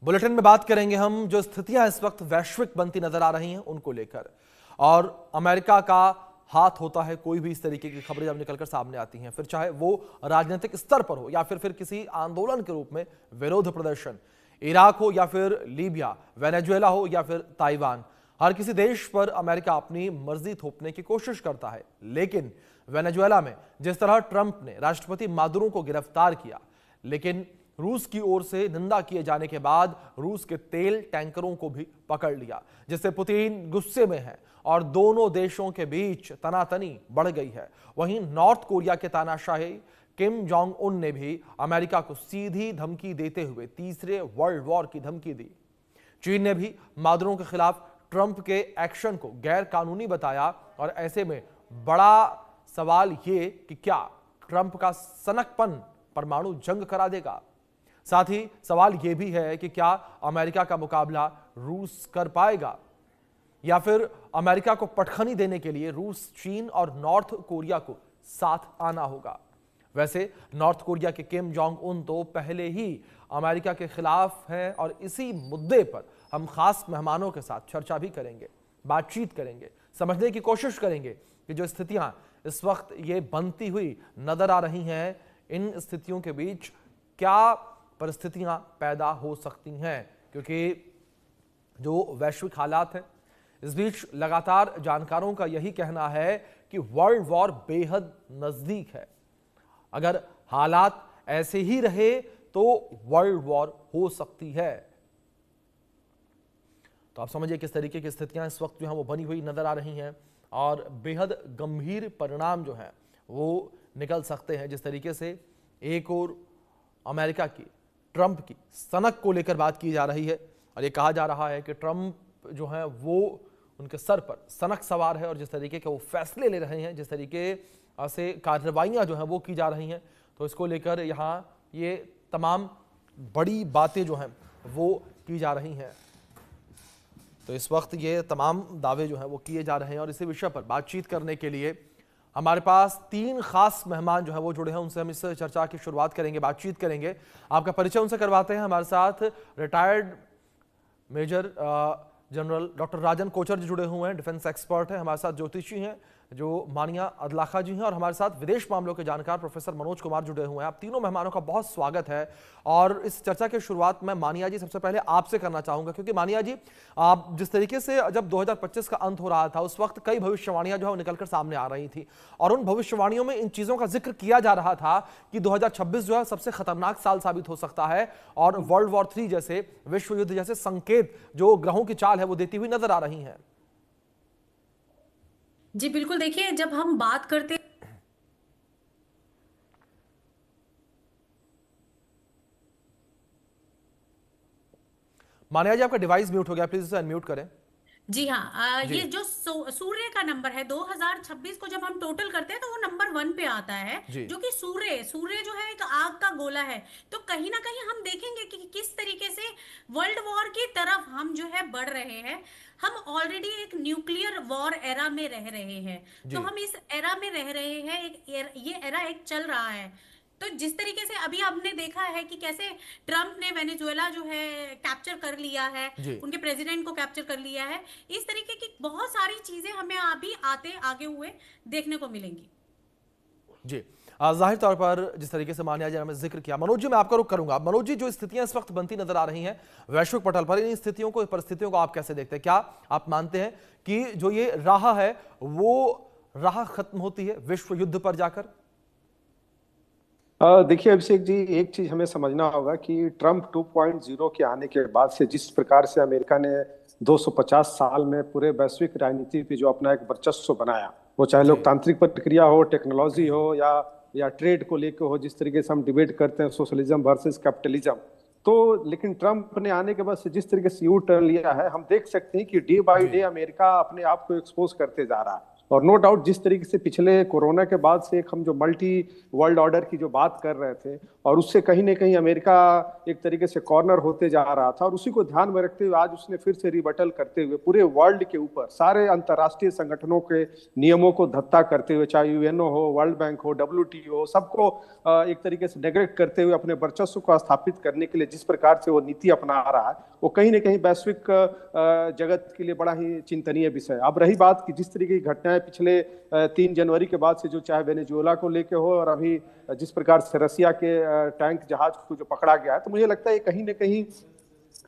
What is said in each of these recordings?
Bulletin में बात करेंगे हम जो स्थितियां इस वक्त वैश्विक बनती नजर आ रही हैं उनको लेकर, और अमेरिका का हाथ होता है कोई भी इस तरीके की खबरें जब निकलकर सामने आती हैं, फिर चाहे वो राजनीतिक स्तर पर हो या फिर किसी आंदोलन के रूप में विरोध प्रदर्शन, इराक हो या फिर लीबिया, वेनेजुएला हो या फिर ताइवान, हर किसी देश पर अमेरिका अपनी मर्जी थोपने की कोशिश करता है। लेकिन वेनेजुएला में जिस तरह ट्रंप ने राष्ट्रपति मादुरो को गिरफ्तार किया, लेकिन रूस की ओर से निंदा किए जाने के बाद रूस के तेल टैंकरों को भी पकड़ लिया, जिससे पुतिन गुस्से में है और दोनों देशों के बीच तनातनी बढ़ गई है। वहीं नॉर्थ कोरिया के तानाशाही किम जोंग उन ने भी अमेरिका को सीधी धमकी देते हुए तीसरे वर्ल्ड वॉर की धमकी दी। चीन ने भी मादुरो के खिलाफ ट्रंप के एक्शन को गैर कानूनी बताया, और ऐसे में बड़ा सवाल ये कि क्या ट्रंप का सनकपन परमाणु जंग करा देगा। साथ ही सवाल यह भी है कि क्या अमेरिका का मुकाबला रूस कर पाएगा, या फिर अमेरिका को पटखनी देने के लिए रूस, चीन और नॉर्थ कोरिया को साथ आना होगा। वैसे नॉर्थ कोरिया के किम जोंग उन तो पहले ही अमेरिका के खिलाफ हैं, और इसी मुद्दे पर हम खास मेहमानों के साथ चर्चा भी करेंगे, बातचीत करेंगे, समझने की कोशिश करेंगे कि जो स्थितियां इस वक्त ये बनती हुई नजर आ रही हैं, इन स्थितियों के बीच क्या परिस्थितियां पैदा हो सकती हैं, क्योंकि जो वैश्विक हालात हैं इस बीच लगातार जानकारों का यही कहना है कि वर्ल्ड वॉर बेहद नजदीक है। अगर हालात ऐसे ही रहे तो वर्ल्ड वॉर हो सकती है। तो आप समझिए किस तरीके की स्थितियां इस वक्त जो है वो बनी हुई नजर आ रही हैं, और बेहद गंभीर परिणाम जो है वो निकल सकते हैं। जिस तरीके से एक और अमेरिका की ट्रंप की सनक को लेकर बात की जा रही है, और ये कहा जा रहा है कि ट्रंप जो है वो उनके सर पर सनक सवार है, और जिस तरीके के वो फैसले ले रहे हैं, जिस तरीके से कार्रवाइयां जो हैं वो की जा रही हैं, तो इसको लेकर यहाँ ये तमाम बड़ी बातें जो हैं वो की जा रही हैं। तो इस वक्त ये तमाम दावे जो हैं वो किए जा रहे हैं, और इसी विषय पर बातचीत करने के लिए हमारे पास तीन खास मेहमान जो है वो जुड़े हैं। उनसे हम इस चर्चा की शुरुआत करेंगे, बातचीत करेंगे। आपका परिचय उनसे करवाते हैं। हमारे साथ रिटायर्ड मेजर जनरल डॉक्टर राजन कोचर जी जुड़े हुए हैं, डिफेंस एक्सपर्ट हैं। हमारे साथ ज्योतिषी हैं जो मानिया अदलाखा जी हैं, और हमारे साथ विदेश मामलों के जानकार प्रोफेसर मनोज कुमार जुड़े हुए हैं। आप तीनों मेहमानों का बहुत स्वागत है। और इस चर्चा की शुरुआत मैं मानिया जी सबसे पहले आपसे करना चाहूंगा, क्योंकि मानिया जी आप जिस तरीके से जब 2025 का अंत हो रहा था उस वक्त कई भविष्यवाणियां जो है वो निकलकर सामने आ रही थी, और उन भविष्यवाणियों में इन चीजों का जिक्र किया जा रहा था कि 2026 जो है सबसे खतरनाक साल साबित हो सकता है, और वर्ल्ड वॉर 3 जैसे विश्व युद्ध जैसे संकेत जो ग्रहों की चाल है वो देती हुई नजर आ रही है। जी बिल्कुल, देखिए जब हम बात करते मानिया जी आपका डिवाइस म्यूट हो गया, प्लीज इसे अनम्यूट करें। जी हाँ, जी ये जो सूर्य का नंबर है 2026 को जब हम टोटल करते हैं तो वो नंबर 1 पे आता है, जी जो कि सूर्य सूर्य जो है एक आग का गोला है। तो कहीं ना कहीं हम देखेंगे कि किस तरीके से वर्ल्ड वॉर की तरफ हम जो है बढ़ रहे हैं। हम ऑलरेडी एक न्यूक्लियर वॉर एरा में रह रहे हैं, तो जी हम इस एरा में रह रहे हैं। ये एरा एक चल रहा है। तो जिस तरीके से अभी आपने देखा है कि कैसे ट्रम्प ने वेनेजुएला जो है कैप्चर कर लिया है, जी उनके प्रेसिडेंट को कैप्चर कर लिया है, इस तरीके की बहुत सारी चीजें हमें अभी आगे हुए देखने को मिलेंगी। जी जाहिर तौर पर जिस तरीके से मानिया जी ने जिक्र किया, मनोज जी मैं आपका रुख करूंगा। मनोज जी, जो स्थितियां इस वक्त बनती नजर आ रही हैं वैश्विक पटल पर, इन स्थितियों को, परिस्थितियों को आप कैसे देखते हैं? क्या आप मानते हैं कि जो ये राह है वो राह खत्म होती है विश्व युद्ध पर जाकर? देखिए अभिषेक जी, एक चीज हमें समझना होगा कि ट्रंप 2.0 के आने के बाद से जिस प्रकार से अमेरिका ने 250 साल में पूरे वैश्विक राजनीति पे जो अपना एक वर्चस्व बनाया, वो चाहे जी लोकतांत्रिक प्रक्रिया हो, टेक्नोलॉजी हो, या ट्रेड को लेकर हो, जिस तरीके से हम डिबेट करते हैं सोशलिज्म वर्सेस कैपिटलिज्म, तो लेकिन ट्रंप ने आने के बाद से जिस तरीके से यू टर्न लिया है, हम देख सकते हैं कि डे बाय जी डे अमेरिका अपने आप को एक्सपोज करते जा रहा है। और नो डाउट जिस तरीके से पिछले कोरोना के बाद से एक हम जो मल्टी वर्ल्ड ऑर्डर की जो बात कर रहे थे, और उससे कहीं ना कहीं अमेरिका एक तरीके से कॉर्नर होते जा रहा था, और उसी को ध्यान में रखते हुए आज उसने फिर से रिबटल करते हुए पूरे वर्ल्ड के ऊपर सारे अंतर्राष्ट्रीय संगठनों के नियमों को धत्ता करते हुए, चाहे यूएनओ हो, वर्ल्ड बैंक हो, WTO हो, सबको एक तरीके से नेग्लेक्ट करते हुए अपने वर्चस्व को स्थापित करने के लिए जिस प्रकार से वो नीति अपना रहा है, वो कहीं ना कहीं वैश्विक जगत के लिए बड़ा ही चिंतनीय विषय है। अब रही बात कि जिस तरीके की घटनाएं पिछले 3 जनवरी के बाद से जो चाहे वेनेजुएला को लेके हो, और अभी जिस प्रकार से रसिया के टैंक जहाज को जो पकड़ा गया है, तो मुझे लगता है कहीं ना कहीं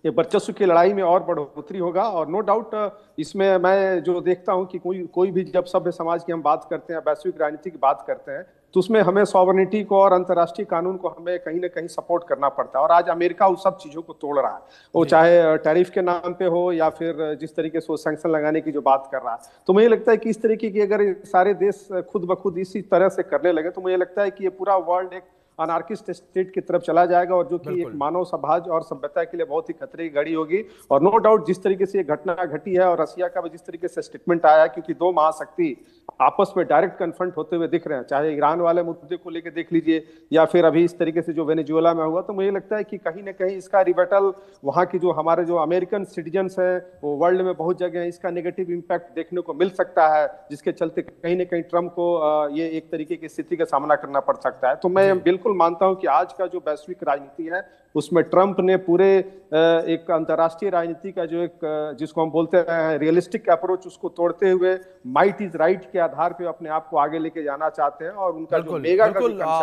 ये वर्चस्व की लड़ाई में और बढ़ोतरी होगा। और नो डाउट इसमें मैं जो देखता हूं कि कोई भी जब सभ्य समाज की हम बात करते हैं, वैश्विक राजनीति की बात करते हैं, तो उसमें हमें सॉवरेनिटी को और अंतर्राष्ट्रीय कानून को हमें कहीं ना कहीं सपोर्ट करना पड़ता है। और आज अमेरिका उस सब चीजों को तोड़ रहा है, वो चाहे टैरिफ के नाम पे हो या फिर जिस तरीके से वो सैंक्शन लगाने की जो बात कर रहा है। तो मुझे लगता है कि इस तरीके की अगर सारे देश खुद ब खुद इसी तरह से करने लगे, तो मुझे लगता है कि ये पूरा वर्ल्ड एक अनार्किस्ट स्टेट की तरफ चला जाएगा, और जो कि एक मानव समाज और सभ्यता के लिए बहुत ही खतरे की घड़ी होगी। और नो डाउट जिस तरीके से ये घटना घटी है, और रसिया का भी जिस तरीके से स्टेटमेंट आया, क्योंकि 2 महाशक्ति आपस में डायरेक्ट कन्फ्रंट होते हुए दिख रहे हैं, चाहे ईरान वाले मुद्दे को लेकर देख लीजिए या फिर अभी इस तरीके से जो वेनेजुएला में हुआ, तो मुझे लगता है कि कहीं ना कहीं इसका रिबटल वहां की जो हमारे जो अमेरिकन सिटीजन्स हैं, वो वर्ल्ड में बहुत जगह इसका नेगेटिव इंपैक्ट देखने को मिल सकता है, जिसके चलते कहीं ना कहीं ट्रंप को ये एक तरीके की स्थिति का सामना करना पड़ सकता है। तो मैं बिल्कुल मानता हूं कि आज का जो वैश्विक राजनीति है, उसमें ट्रंप ने पूरे एक अंतर्राष्ट्रीय राजनीति का जो एक जिसको हम बोलते हैं रियलिस्टिक अप्रोच, उसको तोड़ते हुए माइट इज राइट के आधार पे अपने आप को आगे लेके जाना चाहते हैं। और उनका जो मेगा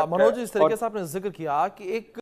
मनोज, इस तरीके से आपने जिक्र किया कि एक